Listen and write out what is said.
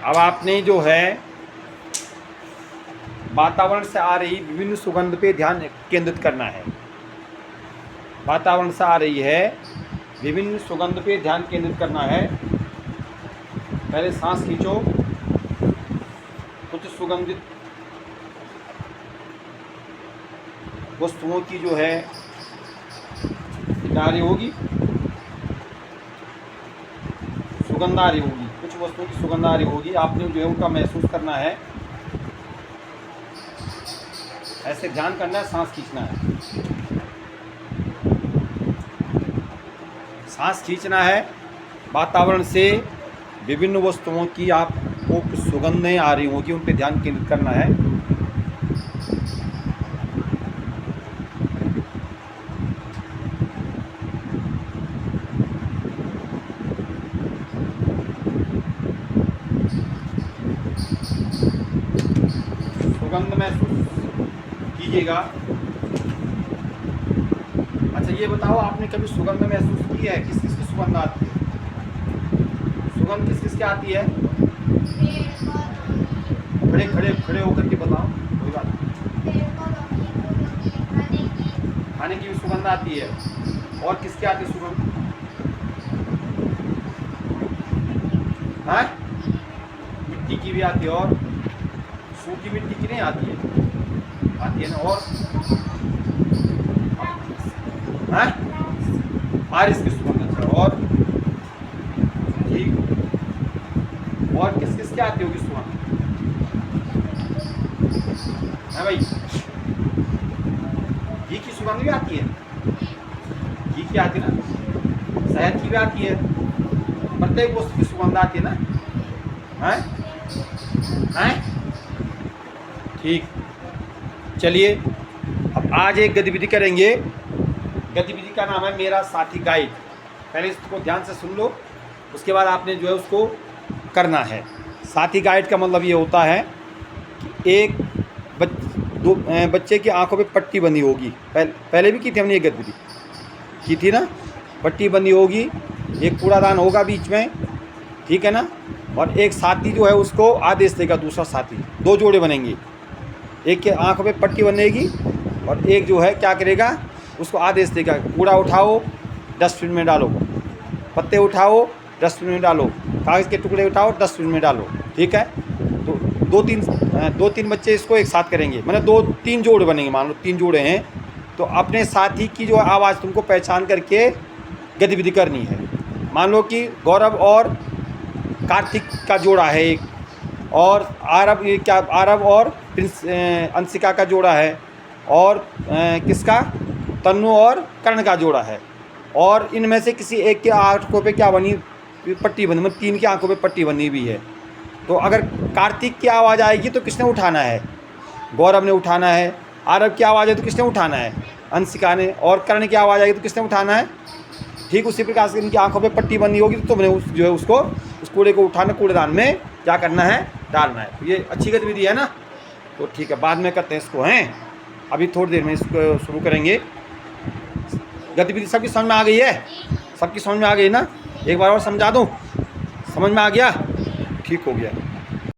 अब आपने जो है वातावरण से आ रही विभिन्न सुगंध पे ध्यान केंद्रित करना है। वातावरण से आ रही है विभिन्न सुगंध पे ध्यान केंद्रित करना है। पहले सांस खींचो, कुछ सुगंधित वस्तुओं की जो है आ रही होगी, सुगंध आ रही होगी, कुछ वस्तुओं की सुगंध आ रही होगी। आपने जो है उनका महसूस करना है, ऐसे ध्यान करना है, सांस खींचना है, सांस खींचना है। वातावरण से विभिन्न वस्तुओं की आपको कुछ सुगंधें आ रही होगी, उन पर ध्यान केंद्रित करना है। सुगंध महसूस कीजिएगा। अच्छा ये बताओ, आपने कभी सुगंध महसूस की है? किस किस की सुगंध आती है? सुगंध किस किस की आती है? खड़े खड़े खड़े होकर के बताओ, कोई बात नहीं। खाने की भी सुगंध आती है। और किसकी आती है सुगंध? हाँ, मिट्टी की भी आती है। और सूखी मिट्टी की नहीं आती है? आती है ना। और हाँ, बारिश की सुगंध। अच्छा, और ठीक। और किस किस की आती होगी सुगंध? है भाई, घी की सुगंध भी आती है। घी की आती है ना, शहद की भी आती है, प्रत्येक वस्तु की सुगंध आती है ना। हैं हैं, ठीक। चलिए अब आज एक गतिविधि करेंगे। गतिविधि का नाम है मेरा साथी गाइड। पहले इसको ध्यान से सुन लो, उसके बाद आपने जो है उसको करना है। साथी गाइड का मतलब ये होता है कि एक दो बच्चे की आंखों पे पट्टी बंधी होगी। पहले भी की थी हमने ये गतिविधि, की थी ना। पट्टी बंधी होगी, एक कूड़ादान होगा बीच में, ठीक है ना। और एक साथी जो है उसको आदेश देगा, दूसरा साथी, दो जोड़े बनेंगे। एक के आंखों पे पट्टी बनेगी और एक जो है क्या करेगा, उसको आदेश देगा, कूड़ा उठाओ डस्टबिन में डालो, पत्ते उठाओ डस्टबिन में डालो, कागज़ के टुकड़े उठाओ डस्टबिन में डालो, ठीक है। तो दो तीन बच्चे इसको एक साथ करेंगे, मतलब दो तीन जोड़े बनेंगे। मान लो तीन जोड़े हैं, तो अपने साथी की जो आवाज़ तुमको पहचान करके गतिविधि करनी है। मान लो कि गौरव और कार्तिक का जोड़ा है एक, और आरव और प्रिंस अंशिका का जोड़ा है, और किसका, तन्नू और कर्ण का जोड़ा है। और इनमें से किसी एक के आंखों पे क्या बनी, पट्टी बनी, मतलब तीन की आंखों पे पट्टी बनी हुई है। तो अगर कार्तिक की आवाज़ आएगी तो किसने उठाना है? गौरव ने उठाना है। आरव की आवाज़ है तो किसने उठाना है? अंशिका ने। और कर्ण की आवाज़ आएगी तो किसने उठाना है? ठीक उसी प्रकार से इनकी आंखों पे पट्टी बनी होगी तो तुमने जो है उसको, उस कूड़े को उठाना, कूड़ेदान में क्या करना है, डालना है। तो ये अच्छी गतिविधि है ना। तो ठीक है, बाद में करते हैं इसको, हैं अभी थोड़ी देर में इसको शुरू करेंगे। गतिविधि सबकी समझ में आ गई है? सबकी समझ में आ गई ना? एक बार और समझा दूँ? समझ में आ गया? ठीक हो गया।